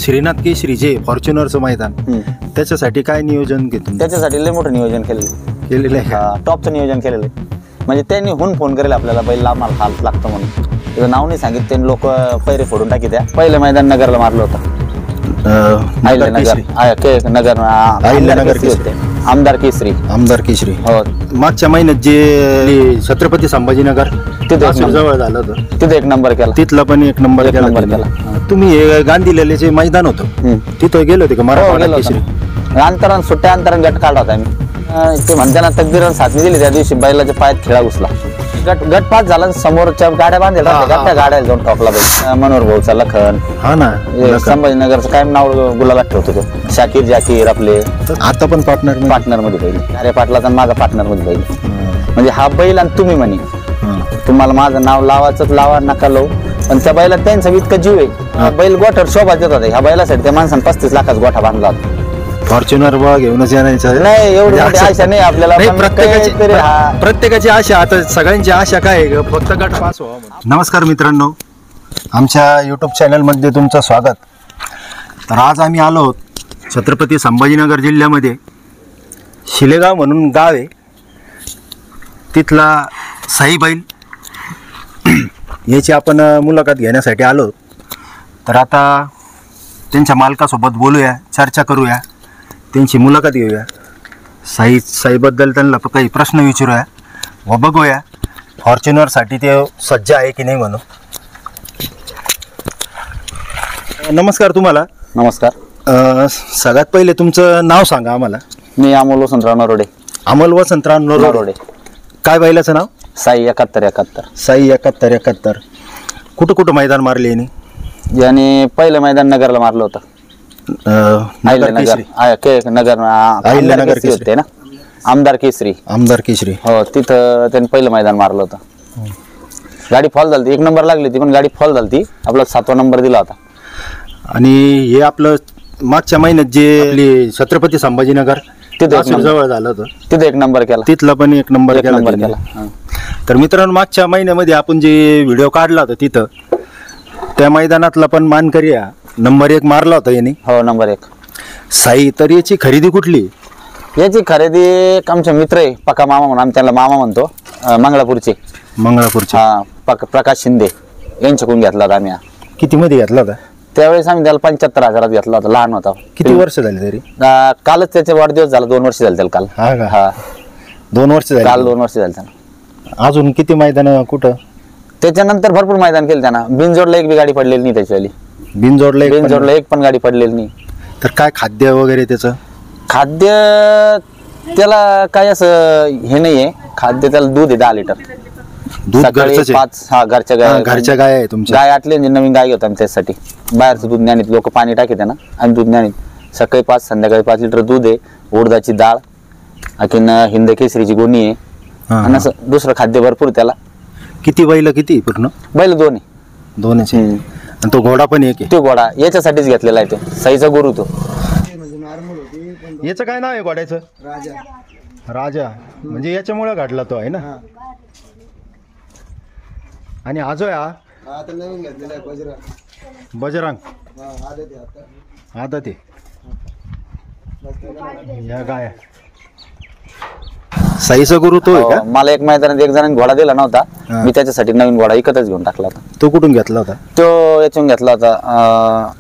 श्रीनाथ केसरी जे फॉर्च्युनरचं मैदान त्याच्यासाठी काय नियोजन घेतलं? त्याच्यासाठी लय मोठं नियोजन केलेलं आहे का? टॉपचं नियोजन केलेलं आहे. म्हणजे त्यांनी होऊन फोन करेल आपल्याला बैल आम्हाला हाल लागतं म्हणून. त्याचं नाव नाही सांगितलं, त्यांनी लोक पैरे फोडून टाकी त्या. पहिलं मैदान नगरला मारलं होतं, आमदार केसरी. हो, मागच्या महिन्यात जे छत्रपती संभाजीनगर तिथे जवळ झालं होतं, तिथे एक नंबर केला. तिथला पण एक नंबर केला. तुम्ही गांधीलेले जे मैदान होतं तिथं गेलो होते का? मराठवाडा केसरी अंतरान सुट्ट्या अंतरान गट काढला होता आम्ही. ते म्हणताना तकदीरानं साथनी दिली. त्या दिवशी बैलाच्या पायात खेळा घुसला. गट पास झाला, समोरच्या गाड्या बांधल्या त्या गाड्या जाऊन टॉपला बैल. मनोहर भाऊचा लखन, हा ना, संभाजीनगरचं काय नाव गुलाला ठेवतो तो, शाकीर जाकीर आपले आता पण पार्टनर मध्ये बैल. अरे पाटलाचा माझा पार्टनर मध्ये बैल. म्हणजे हा बैल आणि तुम्ही म्हणे तुम्हाला माझं नाव लावायचंच लावा, नका लावू. पण त्या बैला त्यांचा इतका जीव आहे. बैल गोठ्यावर शोभा देत होता. ह्या बैलासाठी त्या माणसाने 35 लाखाचा गोठा बांधला होता. फॉर्च्युनर घेऊनच येण्याचं नाही, एवढी आशा नाही आपल्याला. प्रत्येकाची आशा. आता सगळ्यांची आशा काय, फक्त गट पास व्हावा. नमस्कार मित्रांनो, आमच्या यूट्यूब चॅनलमध्ये तुमचं स्वागत. तर आज आम्ही आलो आहोत छत्रपती संभाजीनगर जिल्ह्यामध्ये शिलेगाव म्हणून गाव आहे. तिथला साई बैल याची आपण मुलाखत घेण्यासाठी आलो. तर आता त्यांच्या मालकासोबत बोलूया, चर्चा करूया, त्यांची मुलाखत घेऊया. साईबद्दल त्यांना काही प्रश्न विचारूया व बघूया फॉर्च्युनरसाठी ते सज्ज आहे की नाही म्हणून. नमस्कार तुम्हाला. नमस्कार. सगळ्यात पहिले तुमचं नाव सांगा आम्हाला. मी अमोल वसंतराव नरोडे. अमोल वसंतराव नरोडे. काय बैलाचं नाव? साई 71. साई 71. कुठं कुठं मैदान मारले यांनी? याने पहिलं मैदान नगरला मारलं होतं. नगर होते ना, आमदार केसरी. हो, तिथं त्यांनी पहिलं मैदान मारलं होतं. गाडी फॉल झाली, 1 नंबर लागली होती, पण गाडी फॉल झाली. आपला 7वा नंबर दिला होता. आणि हे आपलं मागच्या महिन्यात जे छत्रपती संभाजीनगर तिथे जवळ झालं होतं, तिथे 1 नंबर केला. तिथला पण 1 नंबर केला. तर मित्रांनो, मागच्या महिन्यामध्ये आपण जे व्हिडिओ काढला होता तिथं त्या मैदानातला पण मानकरी नंबर 1 मारला होता याने. हो, नंबर 1 साई. तर याची खरेदी कुठली? याची खरेदी आमचे मित्र आहे, पक्का मामा म्हणून आम्ही त्यांना मामा म्हणतो, मंगळापूरचे. हा, प्रकाश शिंदे यांच्याकडून घेतला होता आम्ही. किती मध्ये घेतला होता? त्यावेळेस आम्ही त्याला 75,000 घेतला होता. लहान होता. किती वर्ष झाले तरी? कालच त्याचे वाढदिवस झाला. 2 वर्ष झाले त्याला काल. हा, 2 वर्ष झाले. काल 2 वर्ष झाले त्याला. अजून किती मैदान कुठं? त्याच्यानंतर भरपूर मैदान केलं त्यानं. बिनजोडला एक बी गाडी पडलेली नाही त्याची. बिनजोडला एक पण गाडी पडलेली नाही. तर काय खाद्य वगैरे त्याचं? खाद्य त्याला काय असं हे नाहीये. खाद्य त्याला दूध आहे 10 लिटर. दूध घरचं? 5. हा, घरच्या गाय आहे तुमच्या? गाय आटली, नवीन गाय घेतो आम्ही त्यासाठी. बाहेरचं दूध ज्ञानीत लोक पाणी टाके त्यांना, आम्ही दूध ज्ञानीत. सकाळी 5, संध्याकाळी 5 लिटर दूध आहे. उडदाची डाळ, आणखीन हिंद केसरीची गोणी आहे, आणि असं दुसरं खाद्य भरपूर त्याला. किती बैल? किती पूर्ण? बैल 2 आहे. 2च आहे. आणि तो घोडा पण 1 आहे? तो घोडा याच्यासाठीच घेतलेला आहे. तो साईचा गुरु. तो याचं काय नाव आहे घोड्याचं? राजा. म्हणजे याच्यामुळे घडला तो आहे ना. आणि आजो आता नवीन घेतलेला आहे बजरंग. आदत आहे. या गाय साईचा गुरु तो आहे का? मला एक मैदानात एक जणांनी घोडा दिला नव्हता, मी त्याच्यासाठी नवीन घोडा विकतच घेऊन टाकला होता. तो कुठून घेतला होता? तो याच्यातून घेतला होता,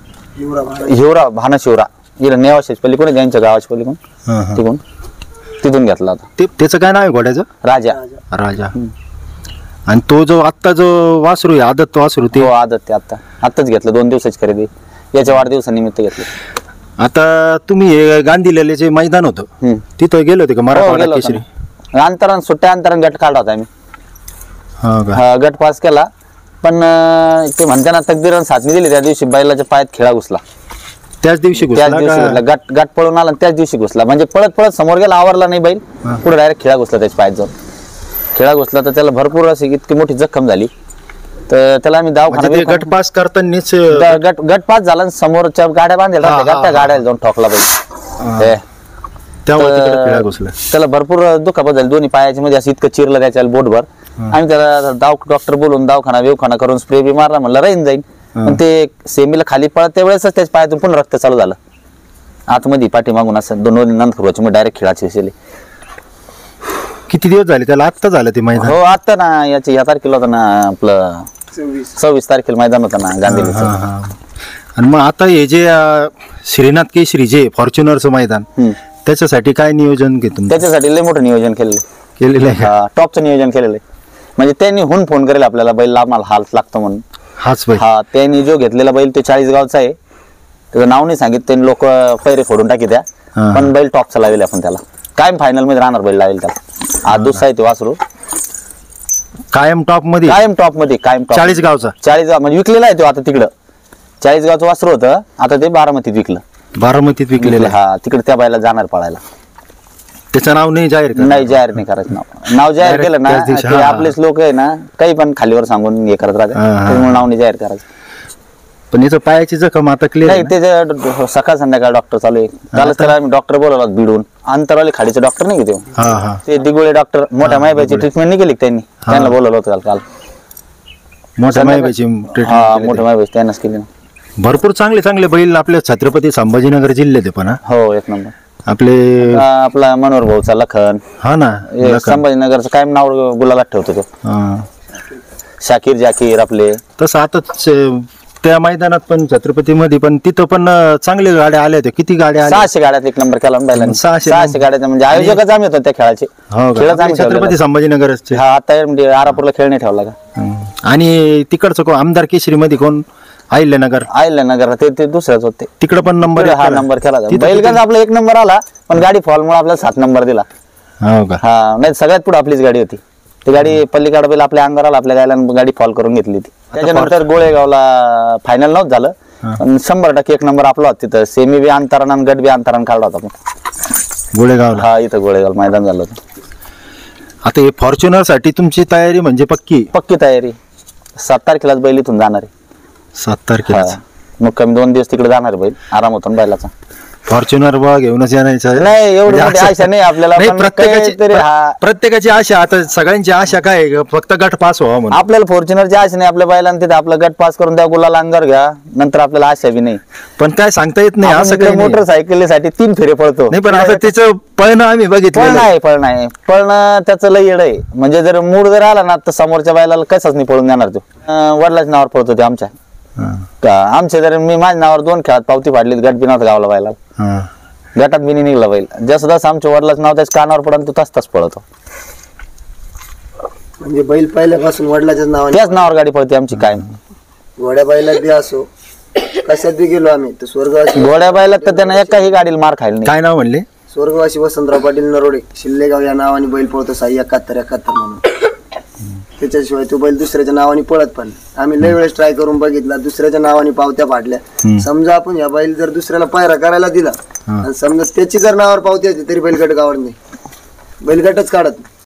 हिवरा, भाना शिवरा. इकडे नेवाशेच पलीकडून, त्यांच्या गावाच्या पलीकडून तिथून घेतला होता. त्याचं काय नाव आहे घोड्याचं? राजा. आणि तो जो आत्ता जो वासरू आहे आदत वासरू, ते आदत ते आत्ताच घेतलं. 2 दिवसाची खरेदी याच्या वाढदिवसानिमित्त घेतली. आता तुम्ही गांधीलेले जे मैदान होतं तिथं गेले होते का? मराठवाडा केसरी अंतरान सुट्ट्या अंतरान गट काढला होता आम्ही. गट पास केला, पण ते म्हणताना तकदीरानं साथनी दिली. त्या दिवशी बैलाच्या पायात खेळा घुसला. त्याच दिवशी गट पळून आला, त्याच दिवशी घुसला. म्हणजे पळत समोर गेला, आवरला नाही बैल, पुढे डायरेक्ट खेळा घुसला. त्याच्या पायात जाऊन खेळा घुसला, तर त्याला भरपूर अशी इतकी मोठी जखम झाली. तर त्याला आम्ही दवाखान्यात गट पास करतानाच गट पास झाला, समोरच्या गाड्या बांधल्या त्या गाड्या जाऊन ठोकला बैल. त्याला भरपूर दुखापत झाली. दोन्ही पायाच्या मध्ये असं इतकं चिरलं त्याच्या बोटभर. आम्ही त्याला डॉक्टर बोलून दवाखाना करून स्प्रे बी मारला. म्हणलं राहीन जाईल. पण ते सेमीला खाली पळत त्यावेळेस त्याच्या पायातून पुन्हा रक्त चालू झालं आतमध्ये पाठीमागून असं दोन नंतर मग डायरेक्ट खेळाची दिसली. किती दिवस झाले त्याला? आत्ता झालं ते मैदान? हो आता ना या तारखेला होतं ना आपलं 26 तारखेला मैदान होतं ना गांधीचं. आणि मग आता हे जे श्रीनाथ केसरी जे फॉर्च्युनरचं मैदान, त्याच्यासाठी काय नियोजन घेतो? त्याच्यासाठी लय मोठं नियोजन केलेलं आहे? टॉपचं नियोजन केलेलं आहे. म्हणजे त्यांनी हुन फोन करेल आपल्याला बैल आम्हाला हाल लागतो म्हणून. हाच बैल? हा, त्यांनी जो घेतलेला बैल तो 40 गावचा आहे. त्याचं नाव नाही सांगितलं त्यांनी, लोक पैरे फोडून टाकी त्या, पण बैल टॉपचा लावेल आपण त्याला. कायम फायनल मध्ये राहणार बैल लावेल त्याला. आज दुसरा आहे ते वासरू कायम टॉप मध्ये? कायम टॉप मध्ये. कायम टॉप. 40 गावचा? 40 गाव म्हणजे विकलेला आहे तो आता तिकडं. 40 गावचं वासरू होतं, आता ते बारामतीत विकलं. बारामतीत विकलेलं? हा, तिकडे त्या बैला जाणार पळायला. त्याचं नाव नाही जाहीर? नाही जाहीर नाही करायचं. नाव जाहीर केलं ना ते आपलेच लोक आहे ना, काही पण खालीवर सांगून हे करत राहते, त्यामुळे नाव नाही जाहीर करायचं. पण याचं पायाची जखम आता क्लिअर? नाही, त्याच्या सकाळ संध्याकाळ डॉक्टर चालू आहे. त्याला त्याला आम्ही डॉक्टर बोलवला भिडून. अंतरवाले खाडीचे डॉक्टर नाही घेते ते दिगोळे डॉक्टर. मोठ्या मायबाईची ट्रीटमेंट नाही केली त्यांनी, त्यांना बोलवलं होतं काल. मोठ्या मायबाईची? हा, मोठ्या मायबाईची त्यांनाच केली. भरपूर चांगले चांगले बैल आपल्या छत्रपती संभाजीनगर जिल्ह्यात आहे. पण हो, एक नंबर. आपले आपला मनोहर भाऊचा लखन. हा ना, संभाजीनगरचं कायम नाव गुलालात ठेवतो तो. शाकीर जाकीर आपले. तसं आता त्या मैदानात पण छत्रपती मध्ये पण तिथं पण चांगले गाड्या आल्या होत्या. किती गाड्या आल्या? 600 गाड्यात एक नंबर केला बैलांनी. 600 गाड्या म्हणजे आयोजकच आम्ही होतो त्या खेळाचे. छत्रपती संभाजीनगरचे. हा, आता म्हणजे आरापूरला खेळ नाही ठेवला का. आणि तिकडचं कोण आमदार केसरी मध्ये कोण? अहिल्यानगर ते दुसऱ्याच होते. तिकडे पण नंबर? हा, नंबर केला. बैलगंज आपला 1 नंबर आला, पण गाडी फॉलमुळे आपल्याला 7 नंबर दिला. हो का? हा, नाही सगळ्यात पुढे आपलीच गाडी होती. ती गाडी पल्लीकडे बैल आपल्या अंगावर आला, आपल्या गायला गाडी फॉल करून घेतली ती. त्याच्यानंतर गोळेगावला फायनल नव्हतं झालं, पण 100% 1 नंबर आपला होता तिथं. सेमी बी अंतरान आणि गट बी अंतरान काढला होता गोळेगावला. हा, इथं गोळेगाव मैदान झालं होतं. आता हे फॉर्च्युनर साठी तुमची तयारी म्हणजे पक्की तयारी. 7 तारखेलाच बैल इथून जाणार आहे. 7 तारखेला? मग कमी 2 दिवस तिकडे जाणार बैल, आराम होतो बैलाचा. फॉर्च्युनर बा घेऊनच येण्याचं नाही, एवढी मोठी आशा नाही आपल्याला. प्रत्येकाची आशा. आता सगळ्यांची आशा काय? फक्त गट पास व्हावा म्हणून. आपल्याला फॉर्च्युनरची आशा नाही. आपल्या बैलांना तिथे आपला गट पास करून द्या, गुलाल अंगावर घ्या, नंतर आपल्याला आशा बी नाही. पण काय सांगता येत नाही असं काही. मोटरसायकलीसाठी 3 फेरे पळतो. नाही, पण आता त्याचं पळणं आम्ही बघितलं. पळणं त्याचं लय येड आहे. म्हणजे जर मूड जर आला ना, तर समोरच्या बैलाला कसाच नाही पळून देणार तो. वडिलाच्या नावावर पळतो ते आमच्या. आमच्या जर मी माझ्या नावावर 2 खेळात पावती फाडली, गट बी नव्हता गावला बैला. गटात बी नाही निघला बैल. जसं जसं आमच्या वडिलाचं नाव त्याच्या कानावर पडून तो तस पळतो. म्हणजे बैल पहिल्यापासून वडिलाच्याच नावाने त्याच नावावर गाडी पळते आमची कायम. घोड्या बैलात बी असो, कशात बी गेलो आम्ही तर स्वर्गवासी. घोड्या बैलात तर त्यानं एकाही गाडीला मार खायला नाही. काय नाव म्हणले? स्वर्गवासी वसंतराव पाटील नरोडे, शिल्लेगाव या नावाने बैल पळतो. 71 म्हणून. त्याच्याशिवाय तो बैल दुसऱ्याच्या नावाने पळत पण. आम्ही लय वेळेस ट्राय करून बघितला, दुसऱ्याच्या नावाने पावत्या फाडल्या. समजा आपण या बैल जर दुसऱ्याला पायरा करायला दिला आणि समजा त्याची जर नावावर पावती होती तरी बैलगट गावात नाही, बैलगटच काढत.